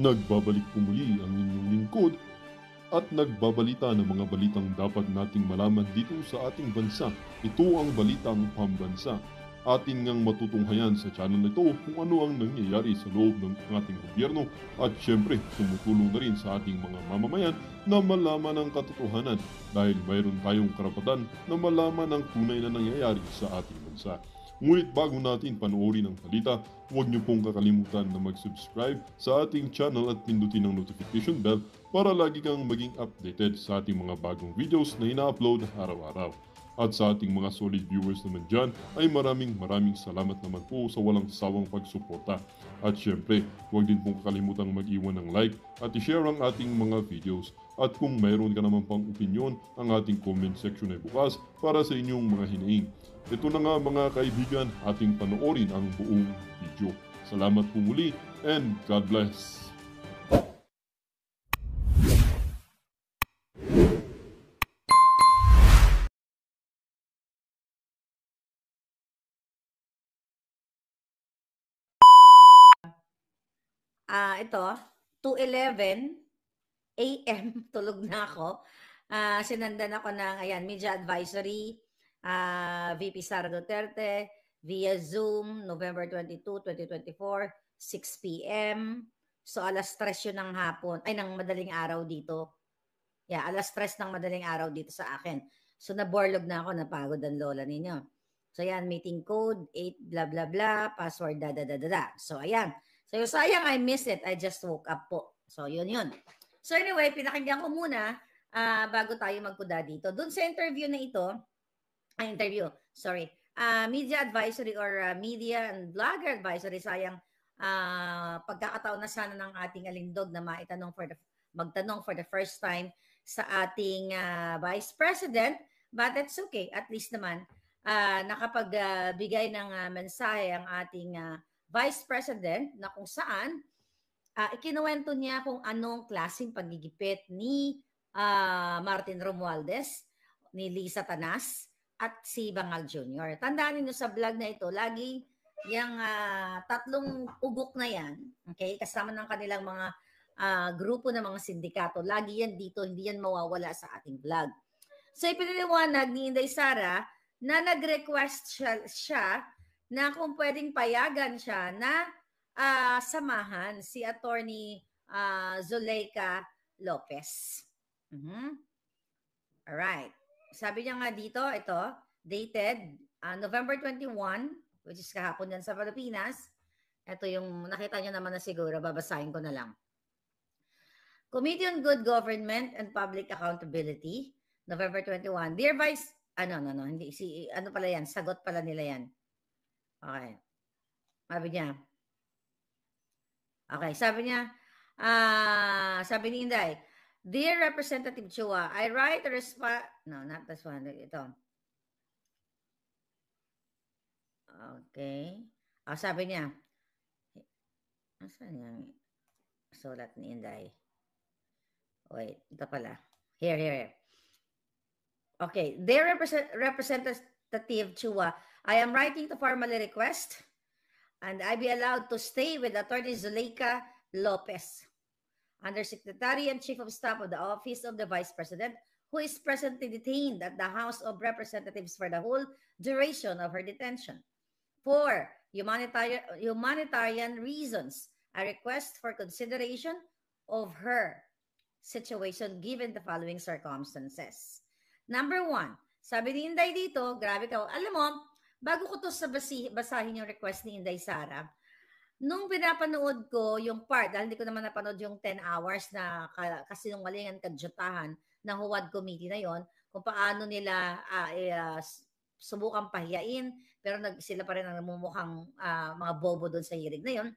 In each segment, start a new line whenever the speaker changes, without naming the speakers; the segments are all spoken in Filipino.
Nagbabalik po muli ang inyong lingkod at nagbabalita ng mga balitang dapat nating malaman dito sa ating bansa. Ito ang Balitang Pambansa. Atin ngang matutunghayan sa channel na ito kung ano ang nangyayari sa loob ng ating gobyerno at syempre tumutulong na rin sa ating mga mamamayan na malaman ang katotohanan dahil mayroon tayong karapatan na malaman ang tunay na nangyayari sa ating bansa. Ngunit bago natin panoorin ang balita, huwag niyo pong kakalimutan na mag-subscribe sa ating channel at pindutin ang notification bell para lagi kang maging updated sa ating mga bagong videos na ina-upload araw-araw. At sa ating mga solid viewers naman dyan ay maraming salamat naman po sa walang sawang pagsuporta. At syempre, huwag din pong kakalimutan mag-iwan ng like at i-share ang ating mga videos. At kung mayroon ka naman pang opinion, ang ating comment section ay bukas para sa inyong mga hinaing. Ito na nga mga kaibigan, ating panoorin ang buong video. Salamat po muli and God bless!
Ito, 2:11 AM, tulog na ako. Sinandan ako ng, ayan, media advisory, VP Sara Duterte, via Zoom, November 22, 2024, 6 PM. So, alas 3 yun ng hapon, ay, ng madaling araw dito. Yeah, alas 3 ng madaling araw dito sa akin. So, naborlog na ako, napagod ang lola ninyo. So, ayan, meeting code, 8, blah, blah, blah, password, da. So, ayan. So, sayang I missed it. I just woke up po. So, yun. So, anyway, pinakinggan ko muna bago tayo magkuda dito. Doon sa interview na ito, media advisory or media and blogger advisory, sayang pagkakataon na sana ng ating alindog na magtanong for the first time sa ating Vice President, but that's okay. At least naman, nakapagbigay ng mensahe ang ating Vice President na kung saan ikinuwento niya kung anong klaseng pagigipit ni Martin Romualdez, ni Lisa Tanas, at si Bangal Jr. Tandaan niyo sa vlog na ito, lagi yung tatlong ugok na yan, okay, kasama ng kanilang mga grupo ng mga sindikato, lagi yan dito, hindi yan mawawala sa ating vlog. So, ipiniliwanag ni Inday Sara na nag-request siya na kung pwedeng payagan siya na samahan si Attorney Zuleika Lopez. Alright. Sabi niya nga dito, ito, dated November 21, which is kahapon yan sa Pilipinas. Ito yung nakita niyo naman na siguro, babasahin ko na lang. Committee on Good Government and Public Accountability, November 21. Dear Vice, hindi, ano pala yan, sagot pala nila yan. Okay. Sabi niya, sabi ni Inday, Dear Representative Chua, I write a response, no, not this one, ito. Okay. Sabi niya, asan yung sulat ni Inday? Wait, ito pala. Here. Okay. Dear Representative Chua, I am writing to formally request and I be allowed to stay with Attorney Zuleika Lopez, Undersecretary and Chief of Staff of the Office of the Vice President, who is presently detained at the House of Representatives for the whole duration of her detention. For humanitarian reasons, I request for consideration of her situation given the following circumstances. Number 1, sabi ni Inday dito, grabe ka, alam mo, bago ko to basahin yung request ni Inday Sara, nung pinapanood ko yung part, dahil hindi ko naman napanood yung 10 hours na kasinungalingan, kadyutahan ng Huwad Committee na yon, kung paano nila subukang pahiyain, pero sila pa rin ang namumukhang mga bobo doon sa hearing na yon.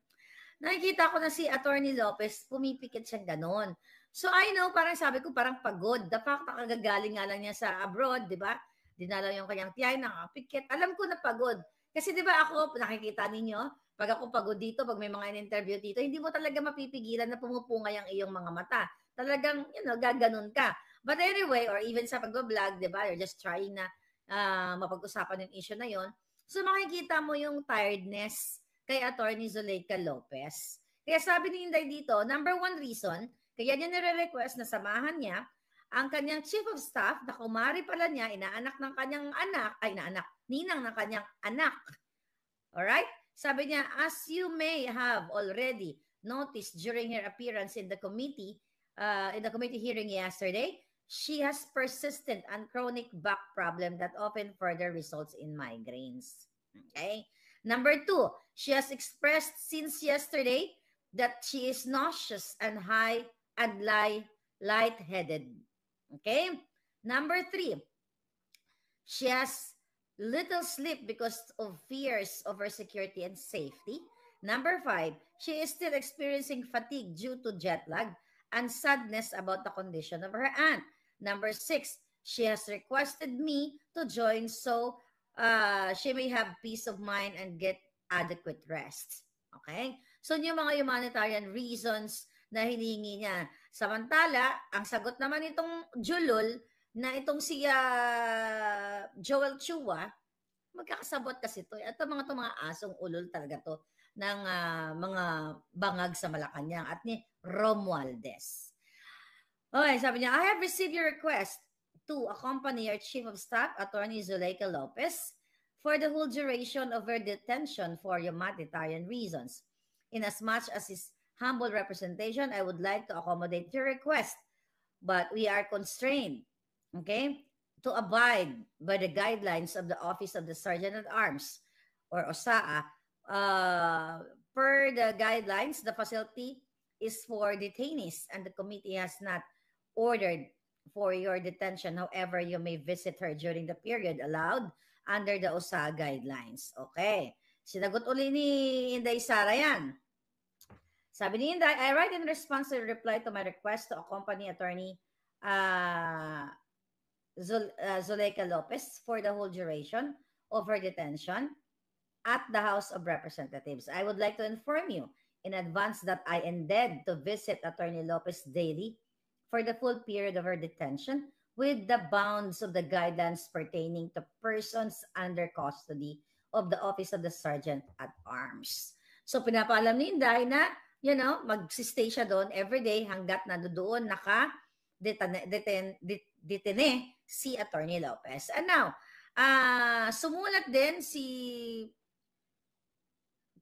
Nakikita ko na si Attorney Lopez, pumipikit siyang ganon. So I know, parang sabi ko, parang pagod. The fact na kagagaling nga lang niya sa abroad, di ba? Dinalaw yung kanyang tiyay, nakapikit. Alam ko na pagod. Kasi di ba ako, nakikita ninyo, pag ako pagod dito, pag may mga in-interview dito, hindi mo talaga mapipigilan na pumupungay ang iyong mga mata. Talagang, gaganon ka. But anyway, or even sa pag-vlog, di ba? You're just trying na mapag-usapan yung issue na yon. So makikita mo yung tiredness kay Attorney Zuleika Lopez. Kaya sabi ni Inday dito, number one reason, kaya niya nire-request na samahan niya ang kanyang chief of staff na kumari pala niya, inaanak ng kanyang anak, ninang ng kanyang anak. Alright? Sabi niya, as you may have already noticed during her appearance in the committee hearing yesterday, she has persistent and chronic back problem that often further results in migraines. Okay? Number two, she has expressed since yesterday that she is nauseous and lightheaded. Okay? Number three, she has little sleep because of fears of her security and safety. Number five, she is still experiencing fatigue due to jet lag and sadness about the condition of her aunt. Number six, she has requested me to join so she may have peace of mind and get adequate rest. Okay? So, yung mga humanitarian reasons na hinihingi niya. Samantala, ang sagot naman itong Julul, na itong si Joel Chua, magkakasabot kasi ito. Ito mga asong ulol talaga to ng mga bangag sa Malacanang at ni Romualdez. Okay, sabi niya, I have received your request to accompany your Chief of Staff, Attorney Zuleika Lopez, for the whole duration of her detention for humanitarian reasons. Inasmuch as his humble representation, I would like to accommodate your request, but we are constrained, okay, to abide by the guidelines of the Office of the Sergeant at Arms, or OSAA. Per the guidelines, the facility is for detainees, and the committee has not ordered for your detention. However, you may visit her during the period allowed under the OSAA guidelines. Okay. Sinagot uli ni Inday Sara yan. Sabi ni Inday, I write in response to the reply to my request to accompany Attorney Zuleika Lopez for the whole duration of her detention at the House of Representatives. I would like to inform you in advance that I intend to visit Attorney Lopez daily for the full period of her detention with the bounds of the guidelines pertaining to persons under custody of the Office of the Sergeant at Arms. So, pinapaalam ni Inday na, magsistay siya doon everyday hanggat na doon detene si Attorney Lopez. And now, sumulat din si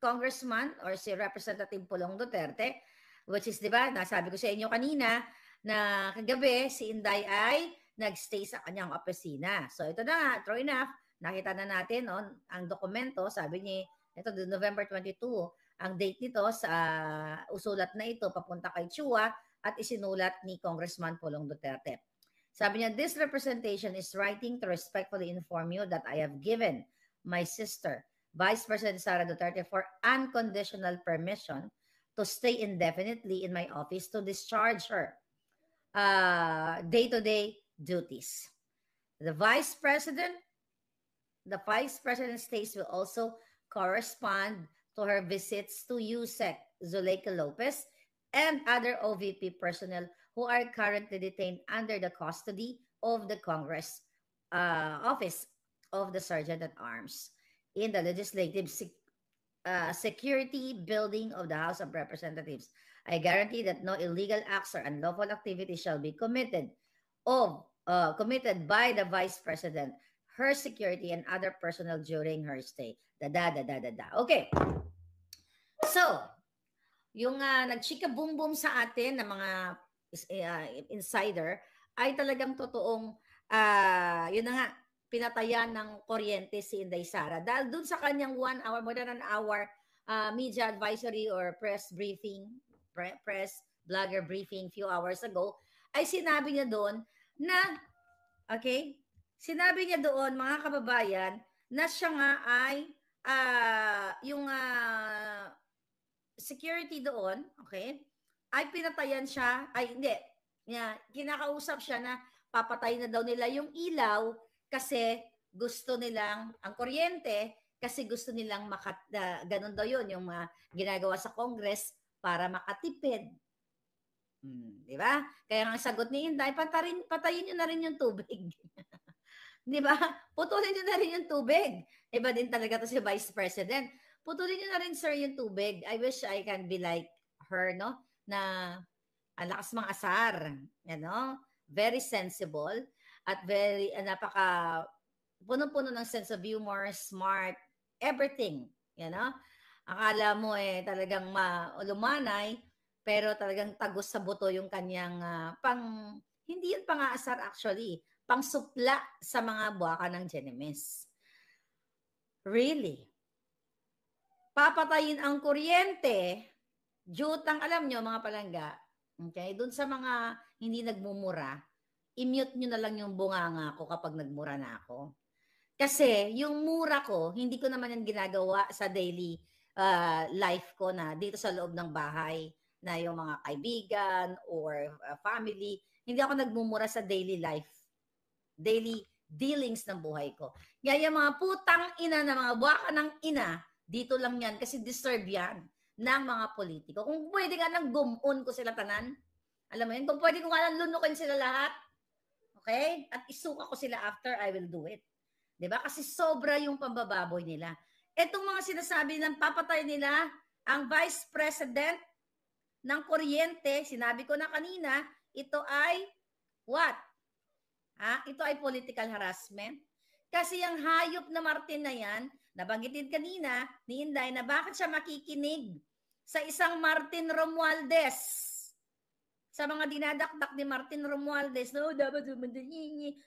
Congressman or si Representative Pulong Duterte, which is, di ba, nasabi ko sa inyo kanina na kagabi si Inday ay nagstay sa kanyang opisina. So ito na, true enough, nakita na natin ang dokumento, sabi niya, ito November 22, ang date nito sa usulat na ito papunta kay Chua at isinulat ni Congressman Pulong Duterte. Sabi niya, this representation is writing to respectfully inform you that I have given my sister, Vice President Sara Duterte, for unconditional permission to stay indefinitely in my office to discharge her day-to-day duties. The Vice President's stays will also correspond to her visits to USEC Zuleika Lopez and other OVP personnel who are currently detained under the custody of the Congress Office of the Sergeant at Arms in the Legislative Security Building of the House of Representatives. I guarantee that no illegal acts or unlawful activities shall be committed by the Vice President, her security, and other personnel during her stay. Okay. So, yung nagchika boom boom sa atin na mga insider ay talagang totoong yun na nga, pinatayan ng kuryente si Inday Sara. Dahil dun sa kanyang 1 hour, more than an hour media advisory or press briefing, press blogger briefing few hours ago, ay sinabi niya doon na, okay, sinabi niya doon, mga kababayan, na siya nga ay yung security doon, okay, ay pinatayan siya, ay hindi, kinakausap siya na papatay na daw nila yung ilaw kasi gusto nilang, ang kuryente, kasi gusto nilang ganun daw yun, yung ginagawa sa Congress para makatipid. Di ba? Kaya ang sagot ni Inday, patayin nyo na rin yung tubig. Di ba? Putulin nyo na rin yung tubig. Iba din talaga to si Vice President. Putulin nyo na rin, sir, yung tubig. I wish I can be like her, no? Na ang lakas mga asar, very sensible at very napaka puno-puno ng sense of humor, smart, everything, Akala mo talagang lumanay, pero talagang tagos sa buto yung kanyang hindi yun pang-aasar actually, pangsupla sa mga buwaka ng Genemes. Really? Papatayin ang kuryente, jutang, alam nyo mga palangga, okay? Doon sa mga hindi nagmumura, i-mute nyo na lang yung bunganga ko kapag nagmura na ako. Kasi yung mura ko, hindi ko naman yan ginagawa sa daily life ko na dito sa loob ng bahay na yung mga kaibigan or family. Hindi ako nagmumura sa daily life, daily dealings ng buhay ko. Kaya yung mga putang ina na mga buwaka ng ina, dito lang yan kasi deserve yan ng mga politiko. Kung pwede nga nang gumon ko sila tanan, alam mo yun, kung pwede ko nga nang lunukin sila lahat, okay? At isuka ko sila after, I will do it. Diba? Kasi sobra yung pambababoy nila. Itong mga sinasabi ng papatay nila, ang Vice President ng Kuryente, sinabi ko na kanina, ito ay what? Ito ay political harassment. Kasi yung hayop na Martin na yan, nabanggitin kanina ni Inday na bakit siya makikinig sa isang Martin Romualdez. Sa mga dinadakdak ni Martin Romualdez, no, dapat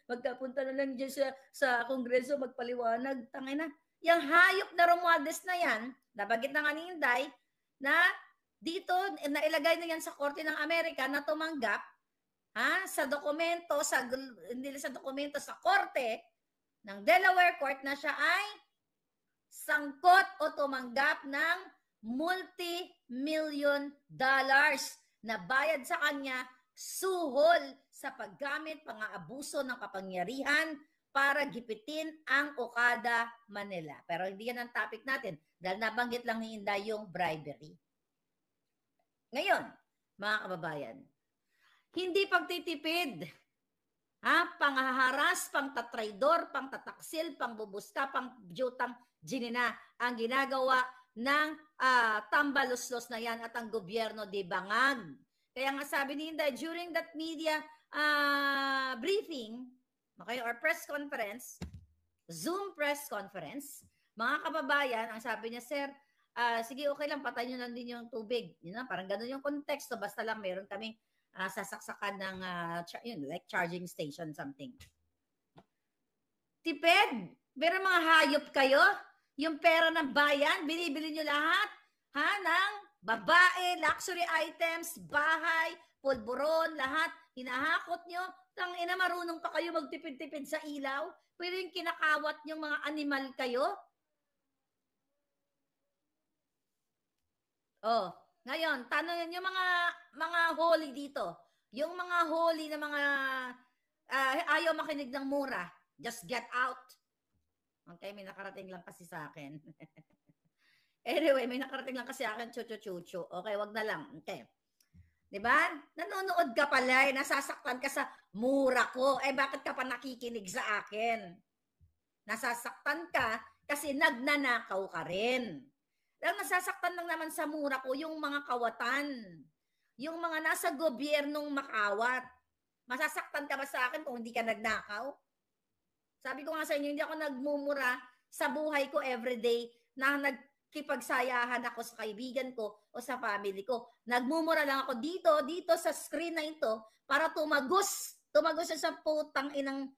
magkapunta na lang dyan sa Kongreso, magpaliwanag. Tangina. Yung hayop na Romualdez na yan, nabanggit na nga ni Inday, na dito, nailagay na yan sa Korte ng Amerika na tumanggap sa dokumento, hindi sa dokumento, sa Korte ng Delaware Court na siya ay sangkot o tumanggap ng multi-million dollars na bayad sa kanya suhol sa paggamit, pang-aabuso ng kapangyarihan para gipitin ang Okada, Manila. Pero hindi yan ang topic natin dahil nabanggit lang ni Inday yung bribery. Ngayon, mga kababayan, hindi pagtitipid, panghaharas, pangtatraidor, pangtataksil, pangbubuska, pangjutang ginina ang ginagawa ng tambaluslos na yan at ang gobyerno di bangag. Kaya nga sabi ni Inday, during that media briefing, okay, or press conference, Zoom press conference, mga kababayan, ang sabi niya, sir, sige, okay lang, patay nyo lang din yung tubig. Parang ganun yung konteksto, basta lang meron kaming sasaksakan ng like charging station, something. Tipid! Pero mga hayop kayo, yung pera ng bayan, binibili nyo lahat, ng babae, luxury items, bahay, pulburon, lahat, hinahakot nyo, tangina marunong pa kayo magtipid-tipid sa ilaw, pero yung kinakawat yung mga animal kayo. Ngayon, tanongin yung mga holy dito. Yung mga holy na mga ayaw makinig ng mura, just get out. Okay, may nakarating lang kasi sa akin. Anyway, may nakarating lang kasi sa akin, chuchu-chuchu. Okay, wag na lang. Okay. Diba? Nanonood ka pala, nasasaktan ka sa mura ko. Bakit ka pa nakikinig sa akin? Nasasaktan ka kasi nagnanakaw ka rin. Dahil nasasaktan lang naman sa mura ko yung mga kawatan. Yung mga nasa gobyernong makawat. Masasaktan ka ba sa akin kung hindi ka nagnakaw? Sabi ko nga sa inyo, hindi ako nagmumura sa buhay ko everyday na nagkipagsayahan ako sa kaibigan ko o sa family ko. Nagmumura lang ako dito sa screen na ito para tumagos sa putang inang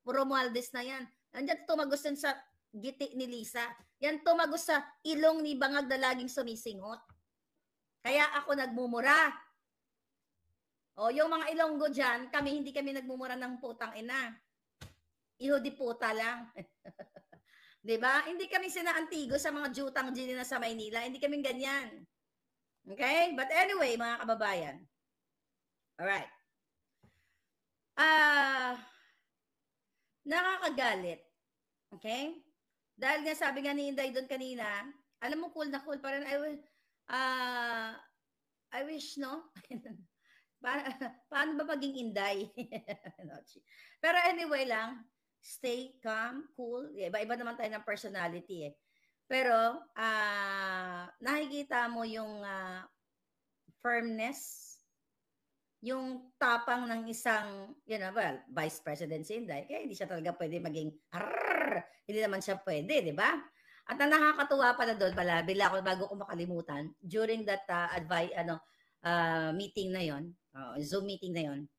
Romualdez na yan. Nandiyan tumagos yan sa giti ni Lisa. Yan tumagos sa ilong ni Bangag na laging sumisingot. Kaya ako nagmumura. Yung mga Ilonggo dyan, hindi kami nagmumura ng putang ina. Iho di puta lang. Diba? Hindi kami sinaantigo sa mga jutang ginina sa Maynila. Hindi kami ganyan. Okay? But anyway, mga kababayan. Alright. Nakakagalit. Okay? Dahil nga sabi nga ni Inday doon kanina, alam mo, cool na cool. Parang I wish, no? Paano ba maging Inday? Pero anyway lang, stay calm, cool. Iba-iba naman tayo ng personality eh. Pero nakikita mo yung firmness, yung tapang ng isang, well, Vice President si Inday, kaya hindi siya talaga pwede maging, hindi naman siya pwede, di ba? At ang nakakatuwa pala doon, bila ako, bago ko makalimutan, during that meeting na yon, Zoom meeting na yon,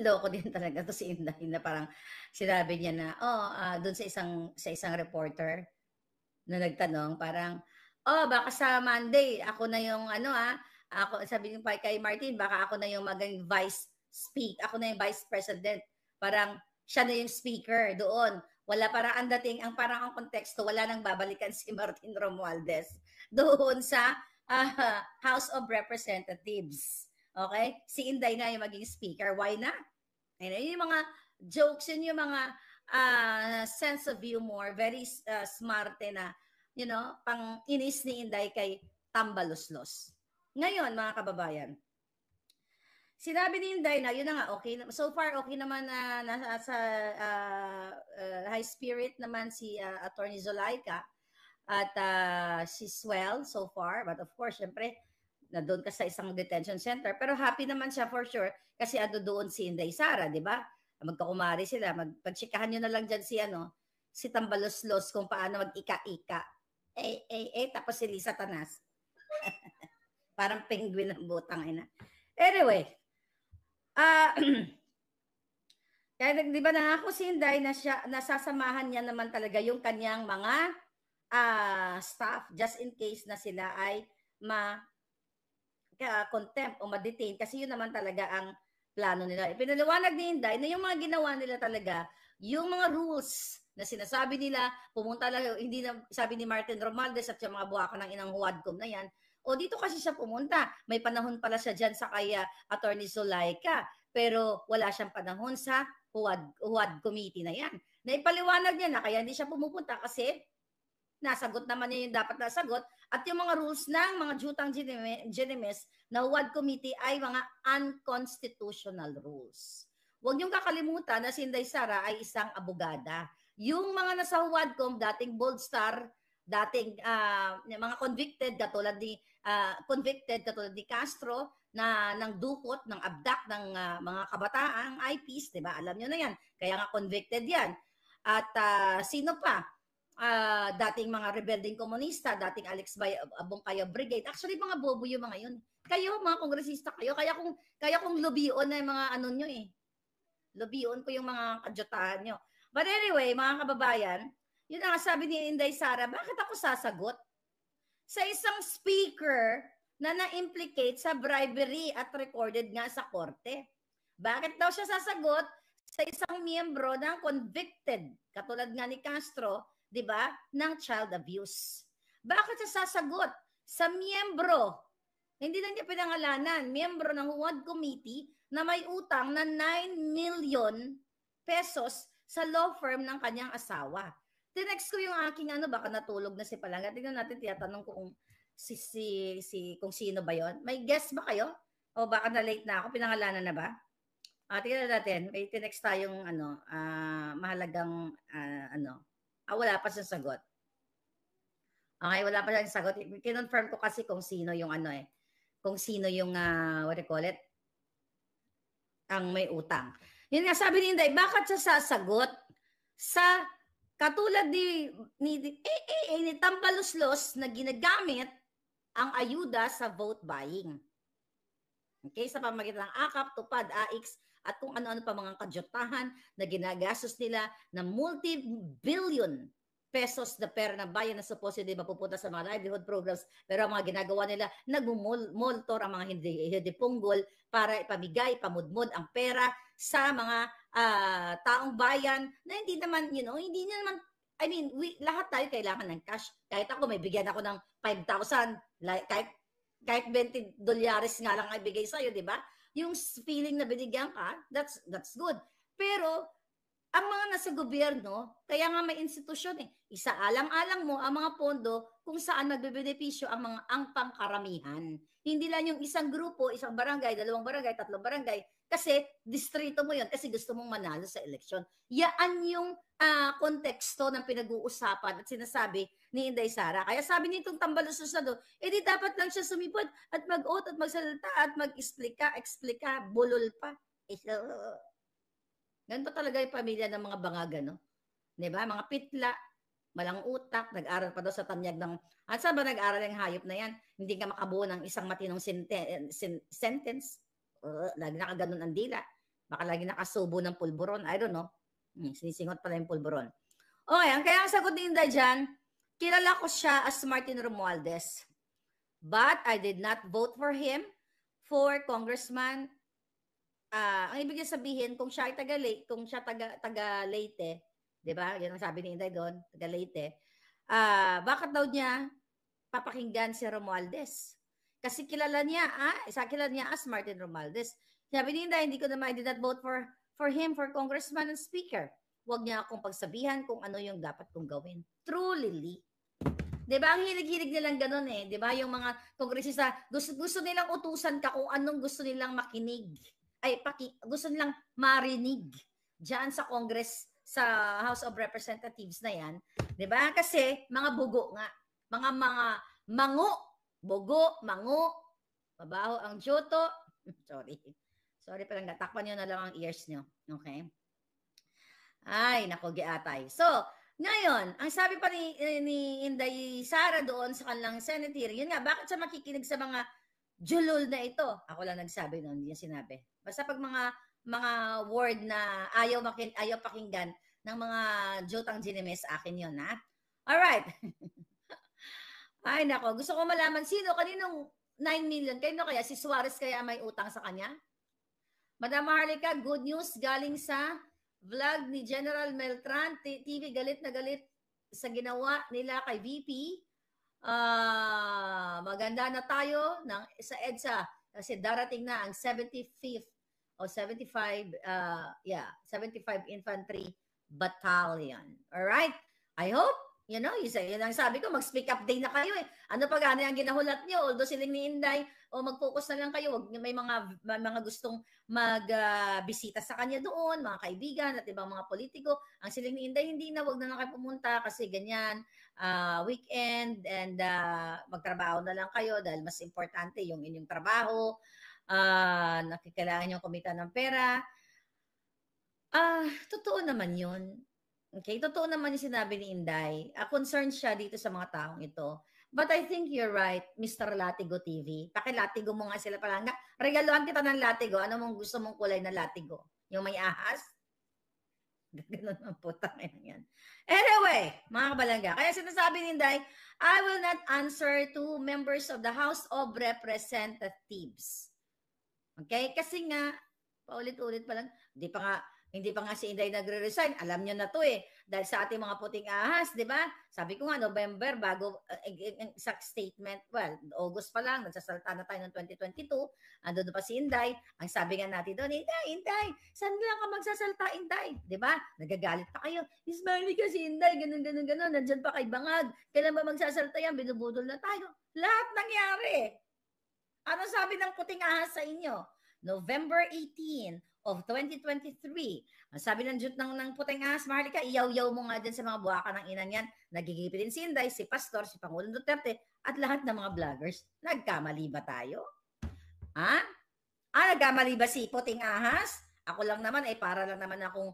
loko din talaga to si Inday na parang sinabi niya na, doon sa isang reporter na nagtanong, parang, baka sa Monday, ako na yung ako, sabi niyo pa kay Martin, baka ako na yung maging ako na yung vice president. Parang siya na yung speaker doon. Wala parang ang konteksto, wala nang babalikan si Martin Romualdez doon sa House of Representatives. Okay? Si Inday na yung maging speaker. Why na? Yun yung mga jokes, yun yung mga sense of humor, very smart na, pang inis ni Inday kay Tambaloslos. Ngayon, mga kababayan, sinabi ni Inday na, yun na nga, okay. So far, okay naman na nasa high spirit naman si Attorney Zulaika at she's well so far. But of course, syempre, na doon ka sa isang detention center. Pero happy naman siya for sure kasi doon si Inday Sara, di ba? Magkakumari sila. Pagtsikahan nyo na lang dyan si Tambaloslos kung paano mag-ika-ika. Tapos si Lisa Tanas. Parang penguin ng butang ina. Anyway, kaya di ba nangako si Inday na nasasamahan niya naman talaga yung kanyang mga staff just in case na sila ay contempt o ma-detain kasi yun naman talaga ang plano nila. Pinaliwanag ni Inday na yung mga ginawa nila talaga, yung mga rules na sinasabi nila, pumunta lang, hindi na sabi ni Martin Romualdez at yung mga buwaka ng inang Huadcom na yan, dito kasi siya pumunta. May panahon pala siya dyan sa kaya Attorney Zulaika. Pero wala siyang panahon sa Huad Committee na yan. Naipaliwanag niya na kaya hindi siya pumupunta kasi nasagot naman niya yung dapat nasagot. At yung mga rules ng mga jutang genimes na Huad Committee ay mga unconstitutional rules. Huwag niyong kakalimutan na si Inday Sara ay isang abogada. Yung mga nasa Huadcom, dating Bold Star, dating mga convicted katulad ni Castro na ng dukot ng abduct ng mga kabataang IPs, 'di ba? Alam niyo na 'yan. Kaya nga convicted 'yan. At sino pa? Dating mga rebelding komunista, dating Alex Abongkayo Brigade. Actually mga bobo yung mga 'yun. Kayo mga kongresista kayo, kaya kung lubion na yung mga niyo eh. Lubion ko yung mga kajotahan niyo. But anyway, mga kababayan, yun ang sabi ni Inday Sara, bakit ako sasagot sa isang speaker na na-implicate sa bribery at recorded nga sa korte? Bakit daw siya sasagot sa isang miyembro ng convicted, katulad nga ni Castro, di ba, ng child abuse? Bakit siya sasagot sa miyembro, hindi lang niya pinangalanan, miyembro ng Huad Committee na may utang na 9 million pesos sa law firm ng kanyang asawa? Tinext ko yung aking baka natulog na si Palanga. Tingnan natin, tinatanong ko kung kung sino ba yon. May guess ba kayo? O baka na-late na ako, pinangalanan na ba? Tingnan natin, may tinext tayong mahalagang wala pa siyang sagot. Okay, wala pa siyang sagot. Kinonfirm ko kasi kung sino yung kung sino yung what do you call it? Ang may utang. Yun nga, sabi ni Inday, bakit siya sasagot sa katulad ni Tambaloslos na ginagamit ang ayuda sa vote buying. Okay, sa pamamagitan ng AKAP, TUPAD, AIX, at kung ano-ano pa mga kajotahan na ginagastos nila na multi-billion pesos na pera na bayan na supposedly mapupunta sa mga livelihood programs, pero ang mga ginagawa nila, nagmumultor ang mga hindi punggol para ipamigay, pamudmod ang pera sa mga taong bayan na hindi naman, hindi naman, lahat tayo kailangan ng cash. Kahit ako, may bigyan ako ng 5,000, kahit $20 nga lang ay bigay sa'yo, di ba? Yung feeling na binigyan ka, that's good. Pero, ang mga nasa gobyerno, kaya nga may institusyon eh. Isaalang-alang mo ang mga pondo kung saan magbebenepisyo ang pangkaramihan. Hindi lang yung isang grupo, isang barangay, 2 barangay, 3 barangay, kasi distrito mo yun, kasi gusto mong manalo sa eleksyon. Yan yung konteksto ng pinag-uusapan at sinasabi ni Inday Sara. Kaya sabi nitong tambalususado, di dapat lang siya sumipot at mag-oath at magsalita at mag-explika, bulol pa. Ganito talaga yung pamilya ng mga bangaga, no? Diba? Mga pitla, malang utak, nag-aral pa daw sa tanyag ng... At saan ba nag-aral yung hayop na yan? Hindi ka makabuo ng isang matinong sentence. Lagi nakaganon ang dila. Baka lagi nakasubo ng pulburon. I don't know. Sinisingot pala yung pulburon. Okay, ang kaya ang sagot ni Inday dyan, kilala ko siya as Martin Romualdez. But I did not vote for him for congressman. Ang ibig sabihin, kung siya ay taga Leyte, di ba? Yan ang sabi ni Inday doon, taga Leyte. Bakit daw niya papakinggan si Romualdez? Kasi kilala niya as Martin Romualdez. Sabi ni Inday, I did not vote for him for congressman and speaker. Huwag niya akong pagsabihan kung ano yung dapat kong gawin. Truly. Di ba? Ang hilig-hilig nilang ganun eh. Di ba? Yung mga kongresista, gusto nilang utusan ka kung anong gusto nilang makinig. Gusto nilang marinig diyan sa Congress, sa House of Representatives na yan. 'Di ba? Kasi mga bugo nga. Mga bugo, mango, mabaho ang joto. Sorry palang natakpan nyo na lang ang ears nyo. Okay? Ay, nako, giatay. So, ngayon, ang sabi pa ni Inday Sara doon sa kanilang Senate hearing, yun nga, bakit siya makikinig sa mga julol na ito? Ako lang nagsabi noon, hindi niya sinabi. Basta pag mga word na ayaw pakinggan ng mga jotang ginimes, akin yun, ha? Alright. Ay, nako. Gusto ko malaman, kaninong 9 million? Kaya si Suarez kaya may utang sa kanya? Madam Harlika, good news galing sa vlog ni General Meltran. TV galit na galit sa ginawa nila kay VP. Maganda na tayo sa EDSA kasi darating na ang 75th o 75 Infantry Battalion. Alright? I hope, yun ang sabi ko, mag-speak up day na kayo eh. Ano pa gano'n ang ginahulat nyo? Although siling ni Inday, mag-focus na lang kayo. Wag may mga gustong mag-bisita sa kanya doon, mga kaibigan at ibang mga politiko. Ang siling ni Inday, hindi na, wag na kayo pumunta kasi ganyan, weekend and magtrabaho na lang kayo dahil mas importante yung inyong trabaho. Nakikailangan nyo kumita ng pera. Totoo naman yun. Okay, totoo naman yung sinabi ni Inday. Concerned siya dito sa mga taong ito. But I think you're right, Mr. Latigo TV. Pakilatigo mo nga sila pala. Regaluhan kita ng latigo. Ano mong gusto mong kulay na latigo? Yung may ahas? Ganun ang putang yan. Anyway, mga kabalangga. Kaya sinasabi ni Inday, I will not answer to members of the House of Representatives. Okay? Kasi nga, paulit-ulit pa lang, hindi pa nga si Inday nagre-resign. Alam nyo na to eh. Dahil sa ating mga puting ahas, di ba? Sabi ko nga, November, bago exact statement, well, August pa lang, nagsasalta na tayo ng 2022. Andun pa si Inday. Ang sabi nga natin doon, Inday, saan lang ka magsasalta, Inday? Di ba? Nagagalit pa kayo. Ismali ka si Inday, ganun. Nandyan pa kay Bangag. Kailan ba magsasalta yan? Binubudol na tayo. Lahat nangyari. Ano sabi ng puting ahas sa inyo? November 18 of 2023. Ang sabi ng puting ahas, Maharlika, iyaw-yaw mo nga dyan sa mga buwaka ng ina niyan. Nagigipit din si Inday, si Pastor, si Pangulong Duterte, at lahat ng mga vloggers. Nagkamali ba tayo? Nagkamali ba si puting ahas? Ako lang naman, para lang naman akong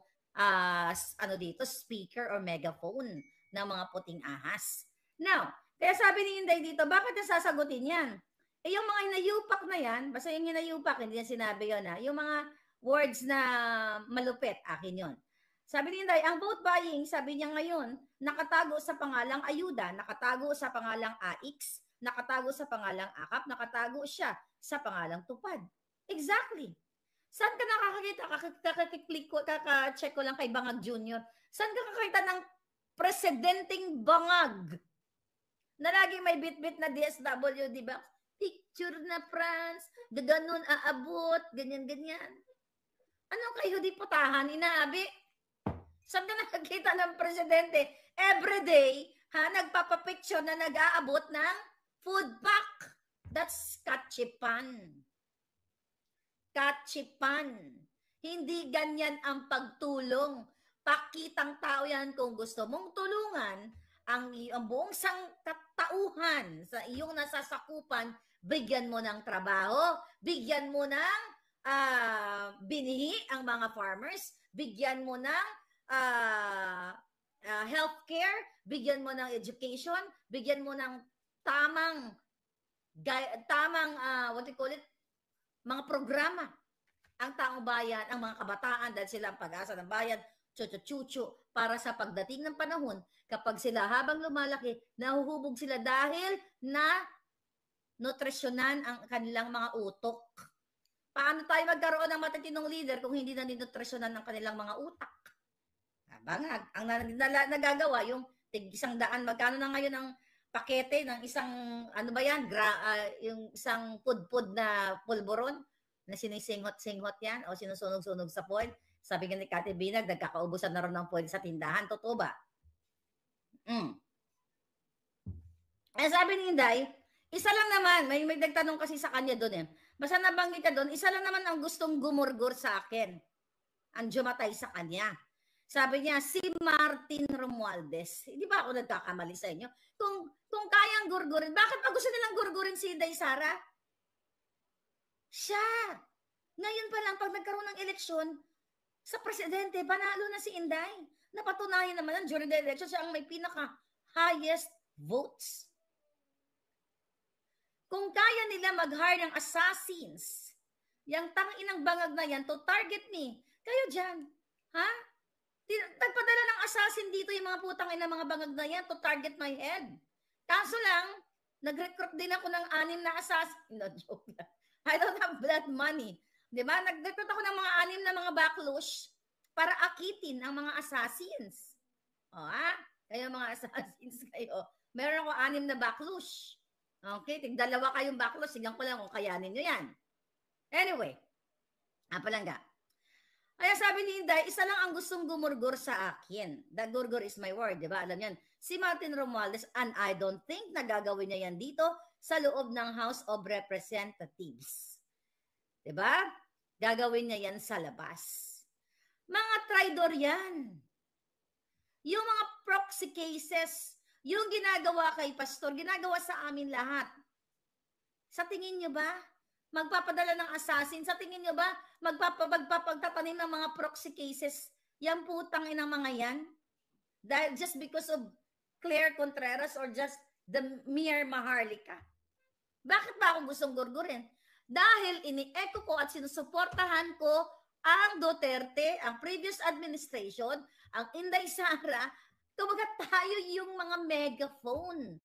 speaker or megaphone ng mga puting ahas. Now, kaya sabi ni Inday dito, bakit nasasagutin yan? Yung mga hinayupak na yan, basta yung hinayupak, hindi yan sinabi yun Yung mga words na malupit, akin yon. Sabi ni Inday, ang vote buying, sabi niya ngayon, nakatago sa pangalang ayuda, nakatago sa pangalang AX, nakatago sa pangalang akap, nakatago siya sa pangalang tupad. Exactly. Saan ka nakakakita? Kaka-check ko lang kay Bangag Jr. Saan ka kakakita ng presidenteng Bangag? Na laging may bit-bit na DSW, di ba? Picture na France, gaganon aabot, ganyan-ganyan. Ano kayo di putahan, inaabi? Saan ka nakakita ng presidente everyday, nagpapapicture na nag-aabot ng food pack? That's kachipan. Kachipan. Hindi ganyan ang pagtulong. Pakitang tao yan kung gusto mong tulungan ang buong sangkatauhan sa iyong nasasakupan, bigyan mo ng trabaho, bigyan mo ng binihi ang mga farmers, bigyan mo ng healthcare, bigyan mo ng education, bigyan mo ng tamang what do you call it, mga programa. Ang taong bayan, ang mga kabataan, dahil sila ang pag-asa ng bayan, chuchu para sa pagdating ng panahon, kapag sila habang lumalaki, nahuhubog sila dahil na nutrisyonan ang kanilang mga utok. Paano tayo magkaroon ng matatinong leader kung hindi na ninutrisyonan ng kanilang mga utak? Bangag. Ang nagagawa, yung tig-100, magkano na ngayon ang pakete ng isang, ano ba yan, yung isang pudpud na pulburon na sinisinghot-singhot yan o sinusunog-sunog sa foil. Sabi nga ni Kati Binag, nagkakaubusan na rin ng foil sa tindahan. Totoo ba? Sabi ni Inday, isa lang naman, may nagtanong kasi sa kanya doon Basta nabanggit ka doon, isa lang naman ang gustong gumurgur sa akin. Ang jumatay sa kanya. Sabi niya, si Martin Romualdez. Hindi ba ako nagkakamali sa inyo? Kung kayang gurgurin, bakit pa gusto nilang gurgurin si Inday Sara? Siya. Ngayon pa lang, pag nagkaroon ng eleksyon, sa presidente, panalo na si Inday. Napatunayan naman during the election, siya ang may pinaka-highest votes. Kung kaya nila mag-hire ng assassins, yung tanginang bangag na yan, to target me, kayo dyan, nagpadala ng assassin dito yung mga putang ina mga bangag na yan to target my head. Kaso lang, nag-recruit din ako ng 6 na assassin. No, joke lang. I don't have blood money. Diba? Nag-recruit ako ng mga 6 na mga backlush para akitin ang mga assassins. Kayo mga assassins kayo. Meron ako 6 na backlush. Okay? Tig-2 kayong backlush. Tignan ko lang kung kayanin nyo yan. Anyway. Palangga. Kaya sabi ni Inday, isa lang ang gustong gumurgur sa akin. The gurgur is my word, di ba? Alam yan. Si Martin Romualdez, and I don't think na gagawin niya yan dito sa loob ng House of Representatives. Di ba? Gagawin niya yan sa labas. Mga traidor yan. Yung mga proxy cases, yung ginagawa kay Pastor, ginagawa sa amin lahat. Sa tingin niyo ba? Magpapadala ng assassin. Sa tingin nyo ba, magpapagtatanim ng mga proxy cases, yan putang inang mga yan? Dahil just because of Claire Contreras or just the mere Maharlika? Bakit ba akong gustong gurgurin? Dahil ini-echo ko at sinusuportahan ko ang Duterte, ang previous administration, ang Inday Sara, kumbaga tayo yung mga megaphone.